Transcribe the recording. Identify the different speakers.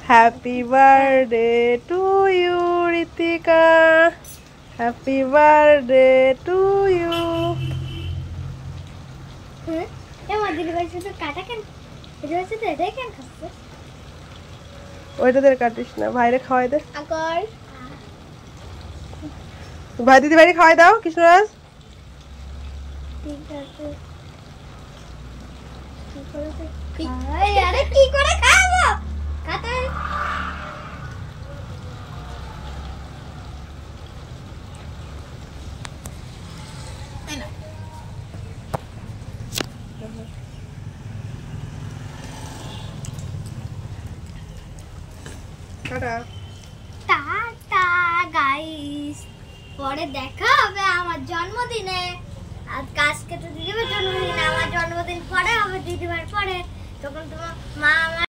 Speaker 1: Happy birthday to you Ritika, happy birthday to you. ওইটাদের কাটিস না, ভাইরে খাওয়াই দে। ভাই দিদি ভাইরে খাওয়াই দাও কৃষ্ণরাজ।
Speaker 2: কি করে খাবো? টাটা গাইস, পরে দেখা হবে আমার জন্মদিনে। আর আজকে তো দিদিভাইয়ের জন্মদিন, আমার জন্মদিন পরে হবে, দিদিভাইয়ের পরে। তখন তোমার মা